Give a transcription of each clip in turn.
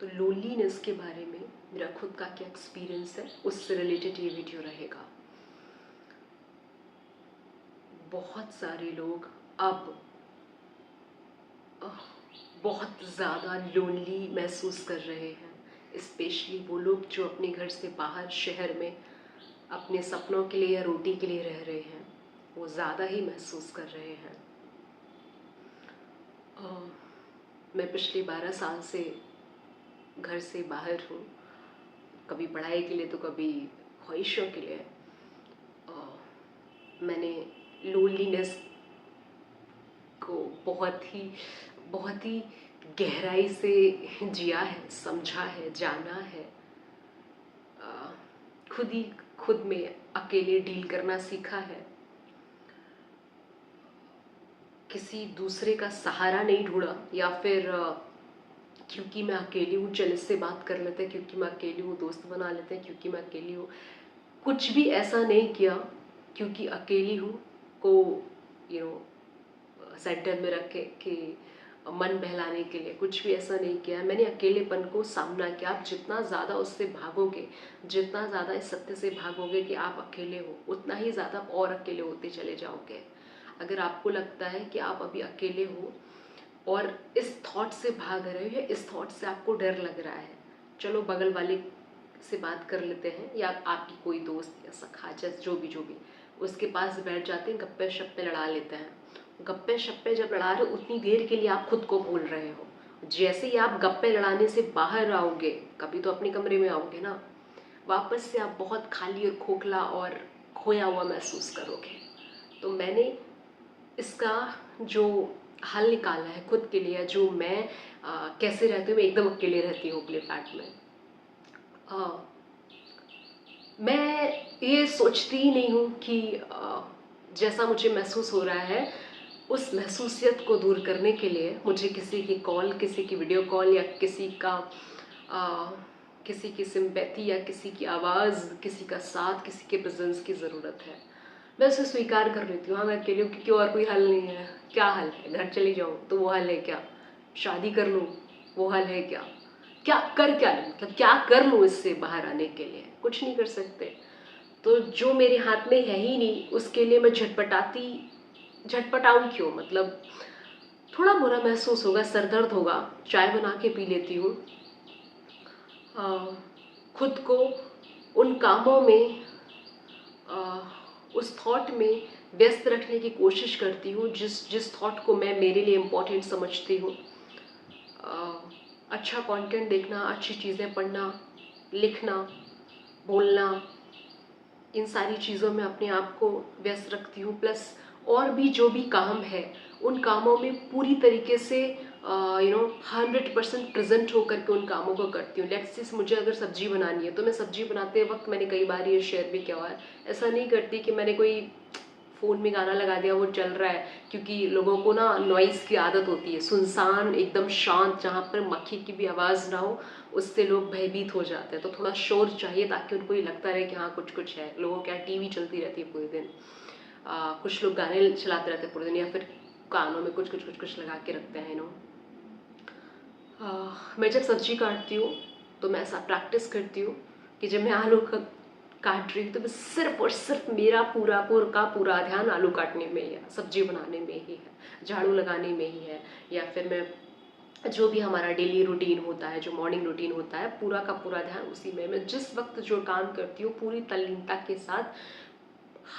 तो लोनलीनेस के बारे में मेरा खुद का क्या एक्सपीरियंस है, उससे रिलेटेड ये वीडियो रहेगा। बहुत सारे लोग अब बहुत ज़्यादा लोनली महसूस कर रहे हैं, स्पेशली वो लोग जो अपने घर से बाहर शहर में अपने सपनों के लिए या रोटी के लिए रह रहे हैं, वो ज़्यादा ही महसूस कर रहे हैं। मैं पिछले 12 साल से घर से बाहर हूँ, कभी पढ़ाई के लिए तो कभी ख्वाहिशों के लिए। मैंने लोनलीनेस को बहुत ही गहराई से जिया है, समझा है, जाना है। खुद में अकेले डील करना सीखा है। किसी दूसरे का सहारा नहीं ढूंढा, या फिर क्योंकि मैं अकेली हूँ चल इससे बात कर लेते हैं, क्योंकि मैं अकेली हूँ दोस्त बना लेते हैं, क्योंकि मैं अकेली हूँ। कुछ भी ऐसा नहीं किया क्योंकि अकेली हूँ को सेंटर में रख के कि मन बहलाने के लिए कुछ भी ऐसा नहीं किया। मैंने अकेलेपन को सामना किया। आप जितना ज़्यादा उससे भागोगे, जितना ज़्यादा इस सत्य से भागोगे कि आप अकेले हो, उतना ही ज़्यादा और अकेले होते चले जाओगे। अगर आपको लगता है कि आप अभी अकेले हो और इस थॉट से भाग रहे हो या इस थॉट से आपको डर लग रहा है, चलो बगल वाले से बात कर लेते हैं, या आपकी कोई दोस्त या सखा जो भी उसके पास बैठ जाते हैं, गप्पे शप्पे लड़ा लेते हैं। गप्पे शप्पे जब लड़ा रहे हो उतनी देर के लिए आप खुद को भूल रहे हो। जैसे ही आप गप्पे लड़ाने से बाहर आओगे, कभी तो अपने कमरे में आओगे ना, वापस से आप बहुत खाली और खोखला और खोया हुआ महसूस करोगे। तो मैंने इसका जो हल निकाला है खुद के लिए, जो मैं कैसे रहती हूँ, मैं एकदम अकेले रहती हूँ अपने फ्लैट में। मैं ये सोचती ही नहीं हूँ कि जैसा मुझे महसूस हो रहा है, उस महसूसियत को दूर करने के लिए मुझे किसी की कॉल, किसी की वीडियो कॉल, या किसी की सिंपैथी, या किसी की आवाज़, किसी का साथ, किसी के प्रेजेंस की ज़रूरत है। मैं उसे स्वीकार कर लेती हूँ। हाँ, मैं अकेली हूँ क्योंकि और कोई हल नहीं है। क्या हल है? घर चली जाऊँ तो वो हल है क्या? शादी कर लूँ वो हल है क्या? क्या लूँ, मतलब क्या कर लूँ इससे बाहर आने के लिए? कुछ नहीं कर सकते। तो जो मेरे हाथ में है ही नहीं, उसके लिए मैं झटपटाऊँ क्यों? मतलब थोड़ा बुरा महसूस होगा, सर दर्द होगा, चाय बना के पी लेती हूँ। खुद को उन कामों में, उस थॉट में व्यस्त रखने की कोशिश करती हूँ जिस थॉट को मैं मेरे लिए इम्पोर्टेंट समझती हूँ। अच्छा कंटेंट देखना, अच्छी चीज़ें पढ़ना, लिखना, बोलना, इन सारी चीज़ों में अपने आप को व्यस्त रखती हूँ। प्लस और भी जो भी काम है, उन कामों में पूरी तरीके से 100% प्रेजेंट होकर के उन कामों को करती हूँ। लेट्स से मुझे अगर सब्जी बनानी है तो मैं सब्जी बनाते वक्त, मैंने कई बार ये शेयर भी किया हुआ है, ऐसा नहीं करती कि मैंने कोई फ़ोन में गाना लगा दिया वो चल रहा है, क्योंकि लोगों को ना नॉइज़ की आदत होती है। सुनसान, एकदम शांत, जहाँ पर मक्खी की भी आवाज़ ना हो, उससे लोग भयभीत हो जाते हैं। तो थोड़ा शोर चाहिए ताकि उनको ये लगता रहे कि हाँ कुछ है। लोगों क्या टीवी चलती रहती है पूरे दिन, कुछ लोग गाने चलाते रहते हैं पूरे दिन, या फिर कानों में कुछ लगा के रखते हैं। मैं जब सब्जी काटती हूँ तो मैं ऐसा प्रैक्टिस करती हूँ कि जब मैं आलू काट रही हूँ तो मैं सिर्फ और सिर्फ मेरा पूरा ध्यान आलू काटने में ही है, सब्जी बनाने में ही है, झाड़ू लगाने में ही है, या फिर मैं जो भी हमारा डेली रूटीन होता है, जो मॉर्निंग रूटीन होता है, पूरा का पूरा ध्यान उसी में। मैं जिस वक्त जो काम करती हूँ पूरी तल्लीनता के साथ,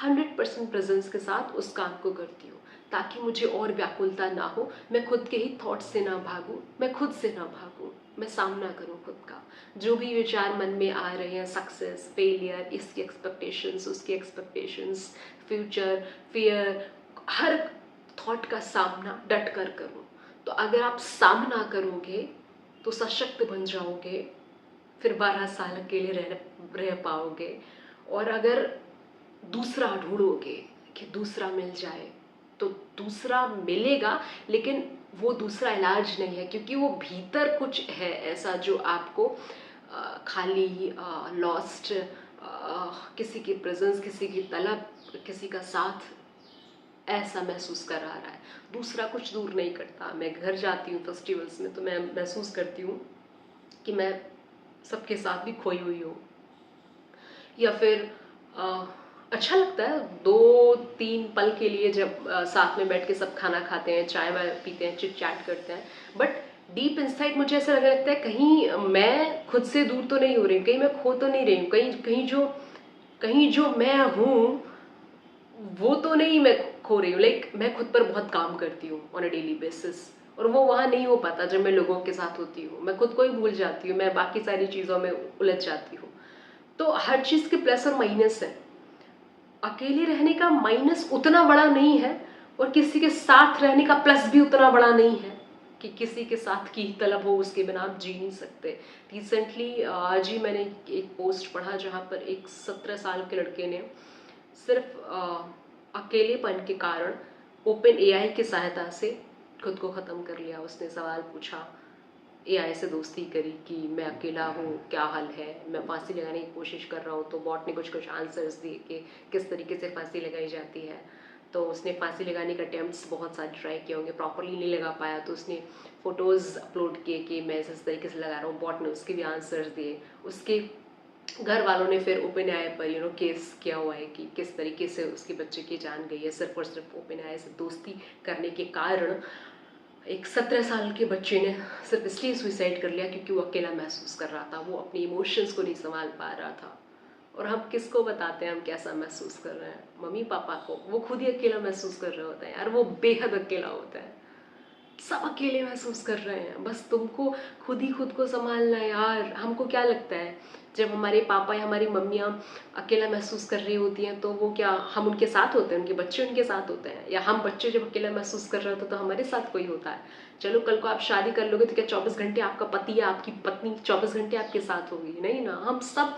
100% प्रेजेंस के साथ उस काम को करती हूँ, ताकि मुझे और व्याकुलता ना हो। मैं खुद के ही थॉट से ना भागूँ, मैं खुद से ना भागूँ, मैं सामना करूँ खुद का। जो भी विचार मन में आ रहे हैं, सक्सेस, फेलियर, इसकी एक्सपेक्टेशंस, उसकी एक्सपेक्टेशंस, फ्यूचर, फियर, हर थॉट का सामना डट कर करूँ। तो अगर आप सामना करोगे तो सशक्त बन जाओगे, फिर 12 साल अकेले रह पाओगे। और अगर दूसरा ढूंढोगे कि दूसरा मिल जाए, तो दूसरा मिलेगा, लेकिन वो दूसरा इलाज नहीं है, क्योंकि वो भीतर कुछ है ऐसा जो आपको खाली, लॉस्ट, किसी की प्रेजेंस, किसी की तलब, किसी का साथ, ऐसा महसूस करा रहा है। दूसरा कुछ दूर नहीं करता। मैं घर जाती हूँ फेस्टिवल्स में तो मैं महसूस करती हूँ कि मैं सबके साथ भी खोई हुई हूँ, या फिर अच्छा लगता है 2-3 पल के लिए जब साथ में बैठ के सब खाना खाते हैं, चाय वाय पीते हैं, चिट चैट करते हैं, बट डीप इनसाइड मुझे ऐसा लगने लगता है कहीं मैं खुद से दूर तो नहीं हो रही हूँ, कहीं मैं खो तो नहीं रही हूँ, कहीं जो मैं हूँ वो तो नहीं मैं खो रही हूँ। लाइक मैं खुद पर बहुत काम करती हूँ ऑन अ डेली बेसिस, और वो वहाँ नहीं हो पाता जब मैं लोगों के साथ होती हूँ। मैं खुद को ही भूल जाती हूँ, मैं बाकी सारी चीज़ों में उलझ जाती हूँ। तो हर चीज़ के प्लस और माइनस है। अकेले रहने का माइनस उतना बड़ा नहीं है, और किसी के साथ रहने का प्लस भी उतना बड़ा नहीं है कि किसी के साथ की तलब हो, उसके बिना आप जी नहीं सकते। रिसेंटली आज ही मैंने एक पोस्ट पढ़ा जहाँ पर एक 17 साल के लड़के ने सिर्फ अकेलेपन के कारण ओपन एआई की सहायता से खुद को ख़त्म कर लिया। उसने सवाल पूछा, एआई से दोस्ती करी कि मैं अकेला हूँ, क्या हाल है, मैं फांसी लगाने की कोशिश कर रहा हूँ, तो बॉट ने कुछ कुछ आंसर्स दिए कि किस तरीके से फांसी लगाई जाती है। तो उसने फांसी लगाने का अटेम्प्ट्स बहुत सारे ट्राई किए होंगे, प्रॉपरली नहीं लगा पाया, तो उसने फ़ोटोज़ अपलोड किए कि मैं इस तरीके से लगा रहा हूँ। बॉट ने उसके भी आंसर्स दिए। उसके घर वालों ने फिर ओपन आई पर केस किया हुआ है कि किस तरीके से उसके बच्चे की जान गई है सिर्फ और सिर्फ ओपन आई से दोस्ती करने के कारण। एक 17 साल के बच्चे ने सिर्फ इसलिए सुसाइड कर लिया क्योंकि वो अकेला महसूस कर रहा था, वो अपनी इमोशंस को नहीं संभाल पा रहा था। और हम किसको बताते हैं हम कैसा महसूस कर रहे हैं? मम्मी पापा को। वो खुद ही अकेला महसूस कर रहे होते हैं यार, वो बेहद अकेला होता है। सब अकेले महसूस कर रहे हैं, बस तुमको खुद ही खुद को संभालना है यार। हमको क्या लगता है जब हमारे पापा या हमारी मम्मियाँ अकेला महसूस कर रही होती हैं तो वो क्या हम उनके साथ होते हैं, उनके बच्चे उनके साथ होते हैं, या हम बच्चे जब अकेला महसूस कर रहे होते तो हमारे साथ कोई होता है? चलो कल को आप शादी कर लोगे तो क्या 24 घंटे आपका पति या आपकी पत्नी 24 घंटे आपके साथ होगी? नहीं ना। हम सब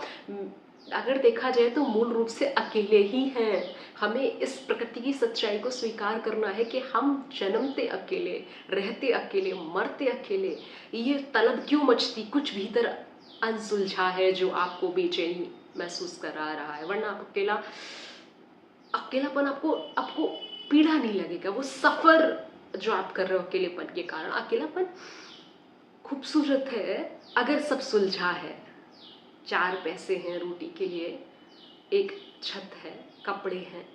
अगर देखा जाए तो मूल रूप से अकेले ही हैं। हमें इस प्रकृति की सच्चाई को स्वीकार करना है कि हम जन्मते अकेले, रहते अकेले, मरते अकेले। ये तलब क्यों मचती? कुछ भीतर अनसुलझा है जो आपको बेचैनी महसूस करा रहा है, वरना आप अकेलापन आपको आपको पीड़ा नहीं लगेगा। वो सफ़र जो आप कर रहे हो अकेलेपन के कारण, अकेलापन खूबसूरत है अगर सब सुलझा है। 4 पैसे हैं रोटी के लिए, एक छत है, कपड़े हैं,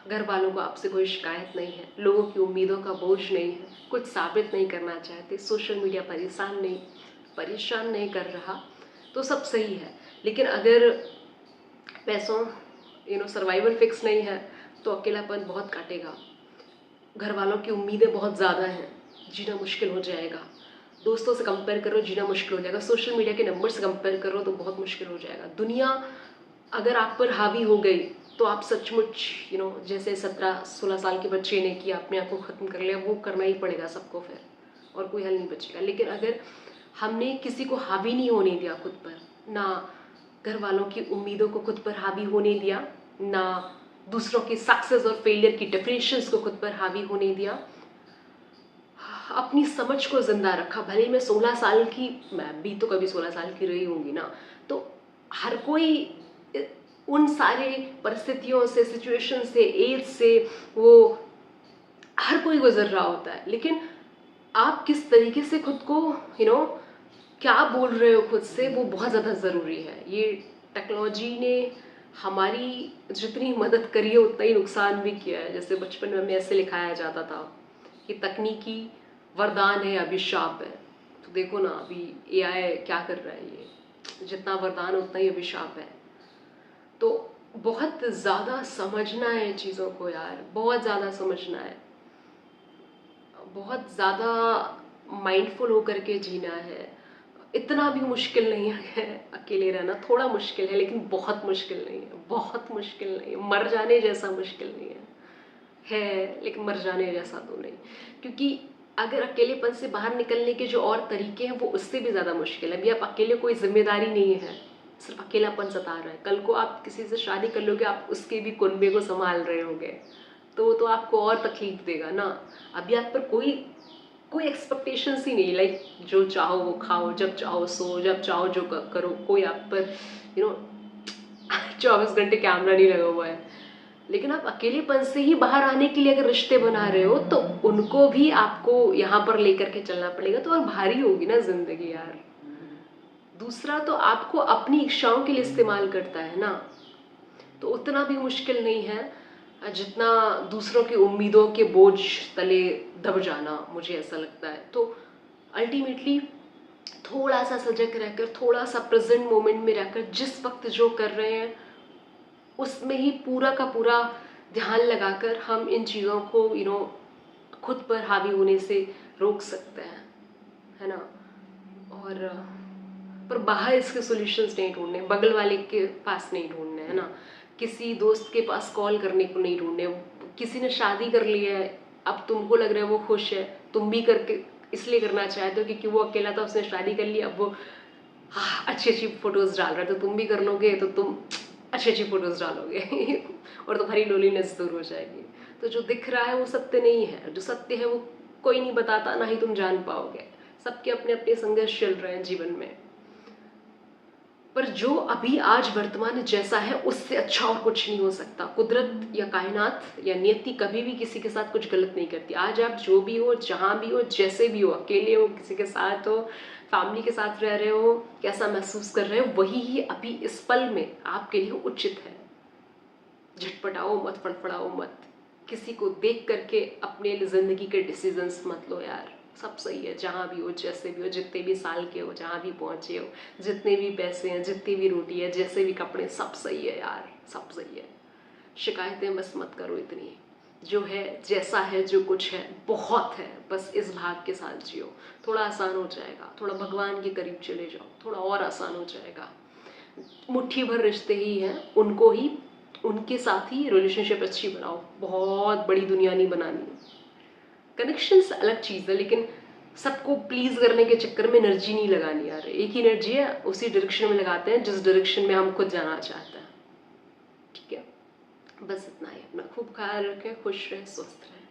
घर वालों को आपसे कोई शिकायत नहीं है, लोगों की उम्मीदों का बोझ नहीं है, कुछ साबित नहीं करना चाहते, सोशल मीडिया परेशान नहीं कर रहा, तो सब सही है। लेकिन अगर पैसों सर्वाइवल फिक्स नहीं है तो अकेलापन बहुत काटेगा। घर वालों की उम्मीदें बहुत ज़्यादा हैं, जीना मुश्किल हो जाएगा। दोस्तों से कंपेयर करो, जीना मुश्किल हो जाएगा। सोशल मीडिया के नंबर से कंपेयर करो तो बहुत मुश्किल हो जाएगा। दुनिया अगर आप पर हावी हो गई तो आप सचमुच जैसे 17-16 साल के बच्चे ने किया, अपने आप को ख़त्म कर लिया, वो करना ही पड़ेगा सबको फिर, और कोई हल नहीं बचेगा। लेकिन अगर हमने किसी को हावी नहीं होने दिया खुद पर, ना घर वालों की उम्मीदों को खुद पर हावी होने दिया, ना दूसरों की सक्सेस और फेलियर की डेफिनेशंस को खुद पर हावी होने दिया, अपनी समझ को जिंदा रखा। भले मैं 16 साल की, मैं भी तो कभी 16 साल की रही होंगी ना, तो हर कोई उन सारे परिस्थितियों से, सिचुएशन से, एज से वो हर कोई गुजर रहा होता है। लेकिन आप किस तरीके से खुद को क्या बोल रहे हो खुद से, वो बहुत ज़्यादा ज़रूरी है। ये टेक्नोलॉजी ने हमारी जितनी मदद करी है उतना ही नुकसान भी किया है। जैसे बचपन में हमें ऐसे लिखाया जाता था कि तकनीकी वरदान है अभिशाप है, तो देखो ना अभी एआई क्या कर रहा है, ये जितना वरदान उतना ही अभिशाप है। तो बहुत ज़्यादा समझना है चीज़ों को यार, बहुत ज़्यादा समझना है, बहुत ज़्यादा माइंडफुल होकर के जीना है। इतना भी मुश्किल नहीं है अकेले रहना, थोड़ा मुश्किल है लेकिन बहुत मुश्किल नहीं है, बहुत मुश्किल नहीं है। मर जाने जैसा मुश्किल नहीं है लेकिन मर जाने जैसा तो नहीं। क्योंकि अगर अकेलेपन से बाहर निकलने के जो और तरीके हैं वो उससे भी ज़्यादा मुश्किल है। अभी आप अकेले, कोई जिम्मेदारी नहीं है, सिर्फ अकेलापन सता रहा है। कल को आप किसी से शादी कर लोगे, आप उसके भी कुनबे को संभाल रहे होंगे, तो आपको और तकलीफ देगा ना। अभी आप पर कोई एक्सपेक्टेशंस ही नहीं, लाइक जो चाहो वो खाओ, जब चाहो सो, जब चाहो जो करो। कोई आप पर 24 घंटे कैमरा नहीं लगा हुआ है। लेकिन आप अकेलेपन से ही बाहर आने के लिए अगर रिश्ते बना रहे हो तो उनको भी आपको यहाँ पर लेकर के चलना पड़ेगा, तो और भारी होगी ना जिंदगी यार। दूसरा तो आपको अपनी इच्छाओं के लिए इस्तेमाल करता है ना, तो उतना भी मुश्किल नहीं है जितना दूसरों की उम्मीदों के बोझ तले दब जाना, मुझे ऐसा लगता है। तो अल्टीमेटली थोड़ा सा सजग रहकर, थोड़ा सा प्रेजेंट मोमेंट में रहकर, जिस वक्त जो कर रहे हैं उसमें ही पूरा का पूरा ध्यान लगाकर हम इन चीज़ों को खुद पर हावी होने से रोक सकते हैं, है ना। और पर बाहर इसके सॉल्यूशंस नहीं ढूंढने, बगल वाले के पास नहीं ढूंढने, है ना। किसी दोस्त के पास कॉल करने को नहीं ढूंढने। किसी ने शादी कर ली है, अब तुमको लग रहा है वो खुश है, तुम भी करके इसलिए करना चाहते हो क्योंकि वो अकेला था, उसने शादी कर ली, अब वो अच्छी अच्छी फोटोज डाल रहा है, तो तुम भी कर लोगे तो तुम अच्छी अच्छी फोटोज डालोगे और तुम्हारी लोलीनेस दूर हो जाएगी। तो जो दिख रहा है वो सत्य नहीं है, जो सत्य है वो कोई नहीं बताता, ना ही तुम जान पाओगे। सबके अपने अपने संघर्ष चल रहे हैं जीवन में, पर जो अभी आज वर्तमान जैसा है उससे अच्छा और कुछ नहीं हो सकता। कुदरत या कायनात या नियति कभी भी किसी के साथ कुछ गलत नहीं करती। आज आप जो भी हो, जहाँ भी हो, जैसे भी हो, अकेले हो, किसी के साथ हो, फैमिली के साथ रह रहे हो, कैसा महसूस कर रहे हो, वही ही अभी इस पल में आपके लिए उचित है। झटपटाओ मत, फड़फड़ाओ मत, किसी को देख करके अपने जिंदगी के डिसीजंस मत लो यार। सब सही है, जहाँ भी हो, जैसे भी हो, जितने भी साल के हो, जहाँ भी पहुँचे हो, जितने भी पैसे हैं, जितनी भी रोटी है, जैसे भी कपड़े, सब सही है यार, सब सही है। शिकायतें बस मत करो इतनी, जो है जैसा है, जो कुछ है बहुत है, बस इस भाग के साथ जियो। थोड़ा आसान हो जाएगा, थोड़ा भगवान के करीब चले जाओ, थोड़ा और आसान हो जाएगा। मुट्ठी भर रिश्ते ही हैं, उनको ही, उनके साथ ही रिलेशनशिप अच्छी बनाओ, बहुत बड़ी दुनिया नहीं बनानी। कनेक्शंस अलग चीज़ है, लेकिन सबको प्लीज करने के चक्कर में एनर्जी नहीं लगानी यार। एक ही एनर्जी है, उसी डायरेक्शन में लगाते हैं जिस डायरेक्शन में हम खुद जाना चाहते हैं। ठीक है, बस इतना ही। अपना खूब ख्याल रखें, खुश रहें, स्वस्थ रहें।